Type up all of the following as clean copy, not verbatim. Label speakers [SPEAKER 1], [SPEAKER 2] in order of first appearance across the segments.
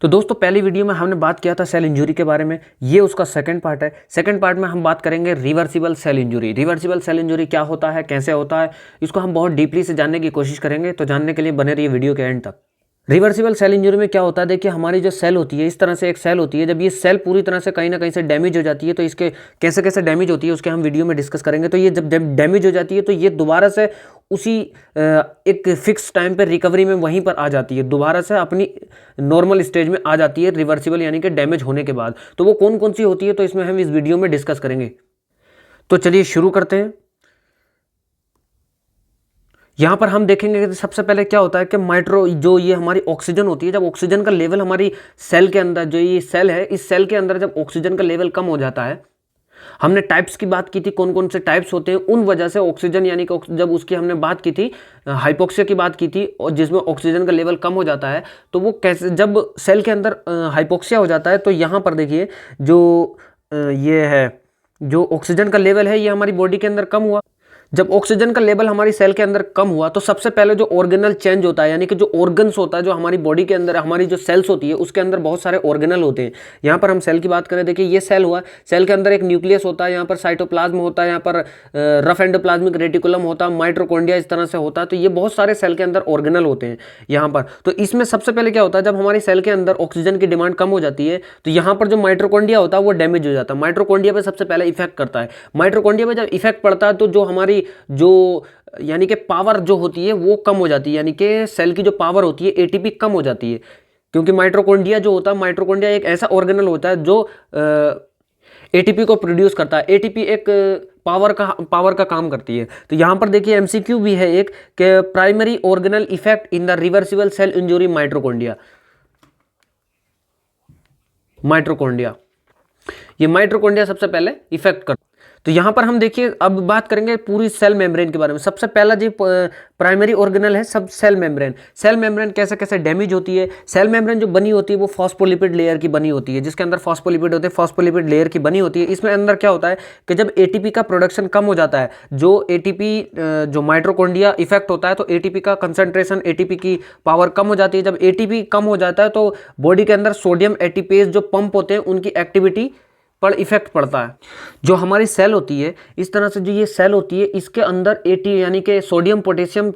[SPEAKER 1] तो दोस्तों पहली वीडियो में हमने बात किया था सेल इंजरी के बारे में। ये उसका सेकंड पार्ट है। सेकंड पार्ट में हम बात करेंगे reversible cell injury. Reversible cell injury क्या होता है, कैसे होता है, इसको हम बहुत डीपली से जानने की कोशिश करेंगे। तो जानने के लिए बने रहिए वीडियो के एंड तक। रिवर्सिबल सेल इंजरी में क्या होता है, देखिए हमारी जो सेल होती है, इस तरह से एक सेल होती है। जब ये सेल पूरी तरह से कहीं ना कहीं से डैमेज हो जाती है, तो इसके कैसे कैसे डैमेज होती है उसके हम वीडियो में डिस्कस करेंगे। तो ये जब डैमेज हो जाती है तो ये दोबारा से उसी एक फिक्स टाइम पे रिकवरी में वहीं पर आ जाती है, दोबारा से अपनी नॉर्मल स्टेज में आ जाती है रिवर्सिबल यानी कि डैमेज होने के बाद। तो वो कौन कौन सी होती है, तो इसमें हम इस वीडियो में डिस्कस करेंगे। तो चलिए शुरू करते हैं। यहाँ पर हम देखेंगे कि सबसे पहले क्या होता है कि माइट्रो जो ये हमारी ऑक्सीजन होती है, जब ऑक्सीजन का लेवल हमारी सेल के अंदर, जो ये सेल है, इस सेल के अंदर जब ऑक्सीजन का लेवल कम हो जाता है, हमने टाइप्स की बात की थी, कौन कौन से टाइप्स होते हैं, उन वजह से ऑक्सीजन यानी कि जब उसकी हमने बात की थी, हाइपोक्सिया की बात की थी, और जिसमें ऑक्सीजन का लेवल कम हो जाता है, तो वो कैसे, जब सेल के अंदर हाइपोक्सिया हो जाता है, तो यहाँ पर देखिए जो ये है, जो ऑक्सीजन का लेवल है, ये हमारी बॉडी के अंदर कम हुआ। जब ऑक्सीजन का लेवल हमारी सेल के अंदर कम हुआ तो सबसे पहले जो ऑर्गेनल चेंज होता है, यानी कि जो ऑर्गन्स होता है, जो हमारी बॉडी के अंदर हमारी जो सेल्स होती है उसके अंदर बहुत सारे ऑर्गेनल होते हैं। यहाँ पर हम सेल की बात करें, देखिए ये सेल हुआ, सेल के अंदर एक न्यूक्लियस होता है, यहाँ पर साइटोप्लाज्म होता है, यहाँ पर रफ एंडोप्लाज्मिक रेटिकुलम होता है, माइटोकॉन्ड्रिया इस तरह से होता है। तो ये बहुत सारे सेल के अंदर ऑर्गेनल होते हैं यहाँ पर। तो इसमें सबसे पहले क्या होता है, जब हमारी सेल के अंदर ऑक्सीजन की डिमांड कम हो जाती है तो यहाँ पर जो माइटोकॉन्ड्रिया होता है वो डैमेज हो जाता है। माइटोकॉन्ड्रिया पे सबसे पहले इफेक्ट करता है। माइटोकॉन्ड्रिया पे जब इफेक्ट पड़ता है तो जो हमारी जो यानी कि पावर जो होती है वो कम हो जाती है, यानी कि सेल की जो पावर होती है एटीपी कम हो जाती है। क्योंकि माइटोकॉन्ड्रिया जो होता है, माइटोकॉन्ड्रिया एक ऐसा ऑर्गेनल होता है जो एटीपी को प्रोड्यूस करता है। एटीपी एक पावर का काम करती है। तो यहां पर देखिए एमसीक्यू भी है एक, कि primary organelle effect in the reversible cell injury mitochondria. Mitochondria, ये माइटोकॉन्ड्रिया सबसे पहले इफेक्ट करता है। तो यहां पर हम देखिए अब बात करेंगे पूरी सेल मेम्ब्रेन के बारे में। सबसे पहला जो प्राइमरी ऑर्गेनल है सब सेल मेम्ब्रेन। सेल मेम्ब्रेन कैसे कैसे डैमेज होती है। सेल मेम्ब्रेन जो बनी होती है वो फॉस्फोलिपिड लेयर की बनी होती है, जिसके अंदर फॉस्फोलिपिड होते हैं, फॉस्फोलिपिड लेयर की बनी होती है। इसमें अंदर क्या होता है कि जब एटीपी का प्रोडक्शन कम हो जाता है, जो एटीपी जो माइटोकॉन्ड्रिया इफेक्ट होता है, तो एटीपी का कंसंट्रेशन, एटीपी की पावर कम हो जाती है। जब एटीपी कम हो जाता है तो बॉडी के अंदर सोडियम एटीपेज जो पंप होते हैं उनकी एक्टिविटी पर इफेक्ट पड़ता है। जो हमारी सेल होती है, इस तरह से जो ये सेल होती है, इसके अंदर एटी यानी कि सोडियम पोटेशियम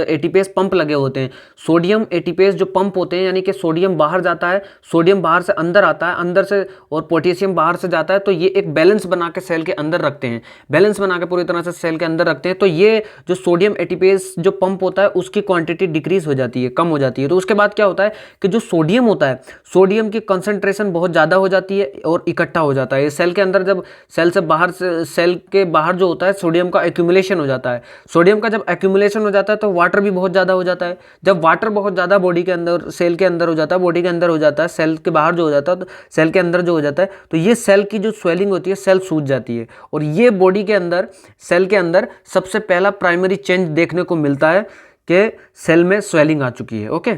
[SPEAKER 1] एटीपेज पंप लगे होते हैं। सोडियम एटीपेज जो पंप होते हैं, यानी कि सोडियम बाहर जाता है, सोडियम बाहर से अंदर आता है, अंदर से, और पोटेशियम बाहर से जाता है। तो ये एक बैलेंस बना के सेल के अंदर रखते हैं, बैलेंस बना के पूरी तरह से सेल के अंदर रखते हैं। तो ये जो सोडियम एटीपेज जो पंप होता है उसकी क्वांटिटी डिक्रीज हो जाती है, कम हो जाती है। तो उसके बाद क्या होता है कि जो सोडियम होता है, सोडियम की कंसंट्रेशन बहुत ज़्यादा हो जाती है और इकट्ठा हो जाता है। सेल के अंदर जब सेल से बाहर से, सेल के बाहर जो होता है, सोडियम का एक्यूमुलेशन हो जाता है। सोडियम का जब एक्यूमुलेशन हो जाता है तो वाटर भी बहुत ज़्यादा हो जाता है। जब वाटर बहुत ज़्यादा बॉडी के अंदर, सेल के अंदर हो जाता है, बॉडी के अंदर हो जाता है, सेल के बाहर जो हो जाता है, तो सेल के अंदर जो हो जाता है, तो ये सेल की जो स्वेलिंग होती है, सेल सूज जाती है। और ये बॉडी के अंदर, सेल के अंदर सबसे पहला प्राइमरी चेंज देखने को मिलता है कि सेल में स्वेलिंग आ चुकी है। ओके,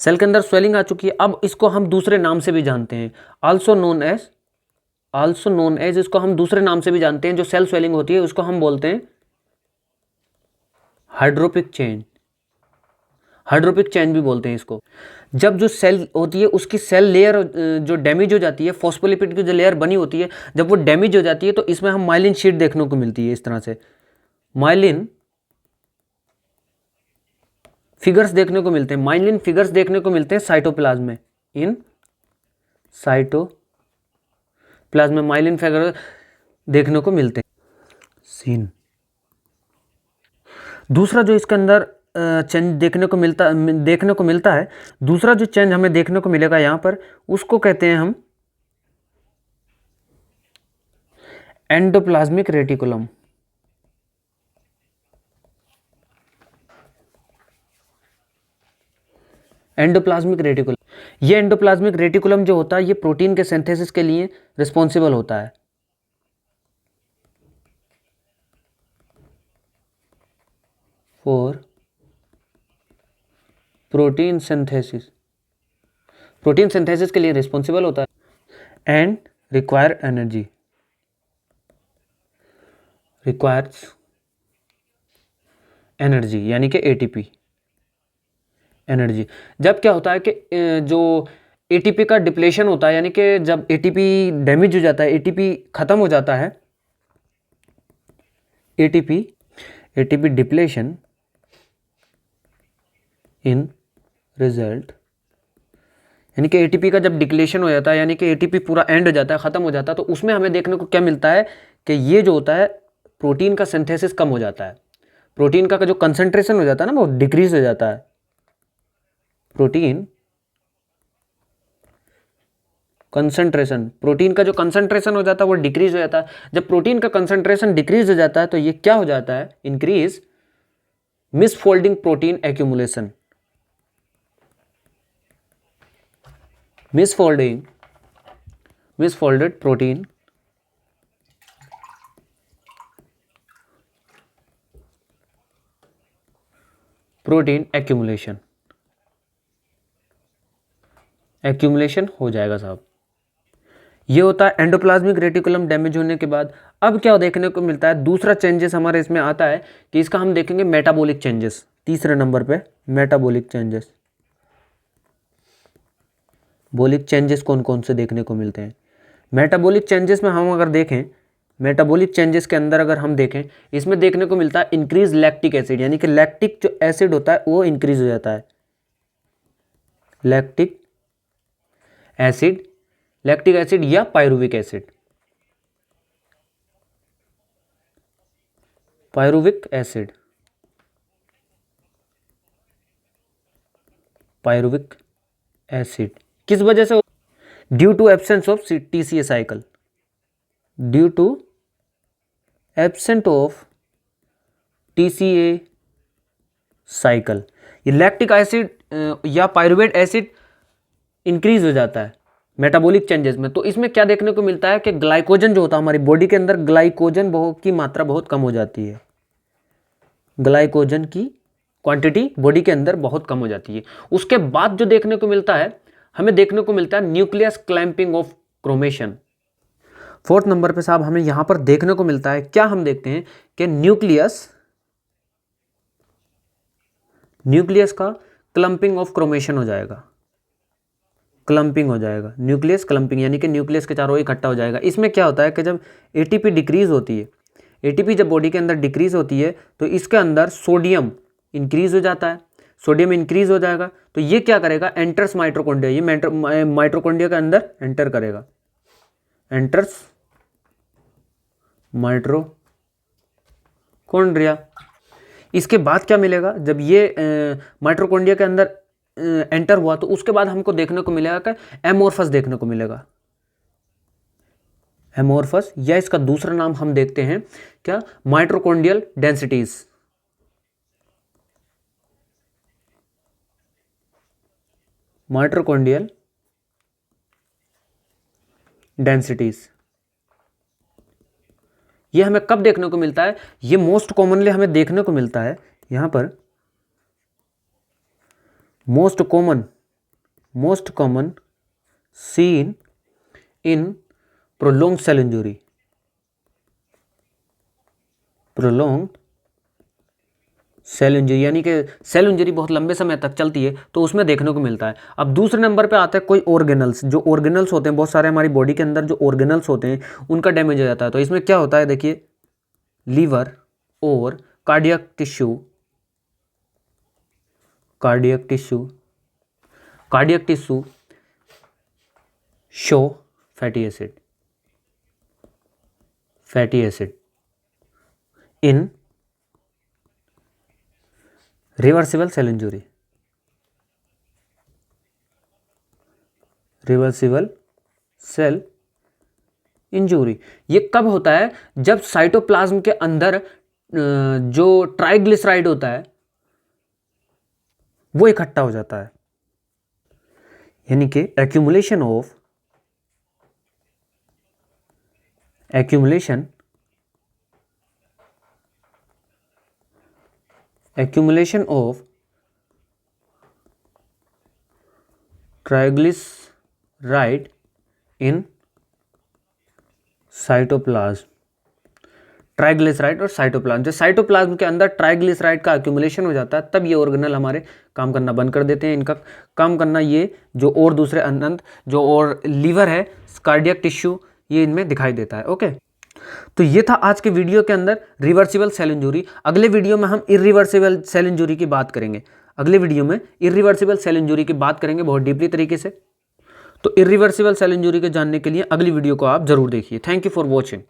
[SPEAKER 1] सेल के अंदर स्वेलिंग आ चुकी है। अब इसको हम दूसरे नाम से भी जानते हैं, आल्सो नोन एज, इसको हम दूसरे नाम से भी जानते हैं। जो सेल स्वेलिंग होती है उसको हम बोलते हैं हाइड्रोपिक चेंज। हाइड्रोपिक चेंज भी बोलते हैं इसको। जब जो सेल होती है उसकी सेल लेयर जो डैमेज हो जाती है, फॉस्फोलिपिड की जो लेयर बनी होती है, जब वो डैमेज हो जाती है तो इसमें हम माइलिन शीट देखने को मिलती है। इस तरह से माइलिन फिगर्स देखने को मिलते हैं, माइलिन फिगर्स देखने को मिलते हैं साइटोप्लाज्म में। इन साइटोप्लाज्म में माइलिन फिगर देखने को मिलते हैं। सीन दूसरा जो इसके अंदर चेंज देखने को मिलता है, दूसरा जो चेंज हमें देखने को मिलेगा यहाँ पर, उसको कहते हैं हम एंडोप्लाज्मिक रेटिकुलम। एंडोप्लाज्मिक रेटिकुलम, ये एंडोप्लाज्मिक रेटिकुलम जो होता है ये प्रोटीन के सिंथेसिस के लिए रिस्पॉन्सिबल होता है। For protein synthesis, protein synthesis के लिए रिस्पॉन्सिबल होता है। एंड रिक्वायर्स एनर्जी यानी कि एटीपी एनर्जी। जब क्या होता है कि जो एटीपी का डिप्लेशन होता है, यानी कि जब एटीपी डैमेज हो जाता है, एटीपी खत्म हो जाता है, एटीपी डिप्लेशन इन रिजल्ट, यानी कि एटीपी का जब डिप्लेशन हो जाता है, यानी कि एटीपी पूरा एंड हो जाता है, खत्म हो जाता है, तो उसमें हमें देखने को क्या मिलता है कि ये जो होता है प्रोटीन का सिंथेसिस कम हो जाता है, प्रोटीन का जो कंसंट्रेशन हो जाता है ना वो डिक्रीज हो जाता है, प्रोटीन का जो कंसंट्रेशन हो जाता है वो डिक्रीज हो जाता है। जब प्रोटीन का कंसंट्रेशन डिक्रीज हो जाता है तो ये क्या हो जाता है, increase misfolding protein accumulation, misfolded protein accumulation हो जाएगा साहब। ये होता है एंडोप्लाज्मिक रेटिकुलम डैमेज होने के बाद। अब क्या देखने को मिलता है, दूसरा चेंजेस हमारे इसमें आता है कि इसका हम देखेंगे मेटाबॉलिक चेंजेस, तीसरे नंबर पे मेटाबॉलिक चेंजेस कौन कौन से देखने को मिलते हैं। मेटाबॉलिक चेंजेस में हम अगर देखें, मेटाबॉलिक चेंजेस के अंदर अगर हम देखें, इसमें देखने को मिलता है इंक्रीज लैक्टिक एसिड, यानी कि लैक्टिक जो एसिड होता है वो इंक्रीज हो जाता है, लैक्टिक एसिड या पायरुविक एसिड, पायरुविक एसिड किस वजह से, due to absence of TCA cycle, due to absent of TCA cycle, ये लैक्टिक एसिड या पायरुवेट एसिड इंक्रीज हो जाता है मेटाबॉलिक चेंजेस में। तो इसमें क्या देखने को मिलता है कि ग्लाइकोजन जो होता है हमारी बॉडी के अंदर, ग्लाइकोजन की मात्रा बहुत कम हो जाती है, ग्लाइकोजन की क्वांटिटी बॉडी के अंदर बहुत कम हो जाती है। उसके बाद जो देखने को मिलता है, हमें देखने को मिलता है nucleus clamping of cremation. Fourth number पे साहब हमें यहां पर देखने को मिलता है, क्या हम देखते हैं कि न्यूक्लियस का क्लंपिंग ऑफ क्रोमेशन हो जाएगा, न्यूक्लियस क्लंपिंग, यानी कि न्यूक्लियस के चारों इकट्ठा हो जाएगा। इसमें क्या होता है कि जब एटीपी डिक्रीज होती है, एटीपी जब बॉडी के अंदर डिक्रीज होती है तो इसके अंदर सोडियम इंक्रीज हो जाता है, सोडियम इंक्रीज हो जाएगा तो ये क्या करेगा, एंटर्स माइटोकॉन्ड्रिया, ये माइटोकॉन्ड्रिया के अंदर एंटर करेगा, एंटर्स माइटोकॉन्ड्रिया। इसके बाद क्या मिलेगा, जब ये माइटोकॉन्ड्रिया के अंदर एंटर हुआ तो उसके बाद हमको देखने को मिलेगा कि एमोर्फस देखने को मिलेगा, एमोर्फस, या इसका दूसरा नाम हम देखते हैं क्या, माइटोकॉन्ड्रियल डेंसिटीज, माइटोकॉन्ड्रियल डेंसिटीज। ये हमें कब देखने को मिलता है, ये मोस्ट कॉमनली हमें देखने को मिलता है यहां पर, most common seen in prolong cell injury, यानी कि सेल इंजरी बहुत लंबे समय तक चलती है तो उसमें देखने को मिलता है। अब दूसरे नंबर पे आता है कोई ऑर्गेनल्स, जो ऑर्गेनल्स होते हैं बहुत सारे हमारी बॉडी के अंदर, जो ऑर्गेनल्स होते हैं उनका डैमेज हो जाता है। तो इसमें क्या होता है देखिए, लीवर और cardiac tissue show fatty acid in reversible cell injury, ये कब होता है, जब साइटोप्लाज्म के अंदर जो ट्राइग्लिसराइड होता है वो इकट्ठा हो जाता है, यानी कि accumulation of triglyceride in cytoplasm triglyceride और साइटोप्लाज्म। जब साइटोप्लाज्म के अंदर ट्राइग्लिसराइड का एक्यूमुलेशन हो जाता है तब ये ऑर्गेनल हमारे काम करना बंद कर देते हैं। इनका काम करना ये जो और दूसरे अनंत जो और लीवर है, कार्डियक टिश्यू, ये इनमें दिखाई देता है। ओके, तो ये था आज के वीडियो के अंदर रिवर्सिबल सेल इंजरी। अगले वीडियो में हम इरिवर्सिबल सेल इंजरी की बात करेंगे। अगले वीडियो में इरिवर्सिबल सेल इंजरी की बात करेंगे बहुत डीपली तरीके से। तो इरिवर्सिबल सेल इंजरी के जानने के लिए अगली वीडियो को आप जरूर देखिए। Thank you for watching.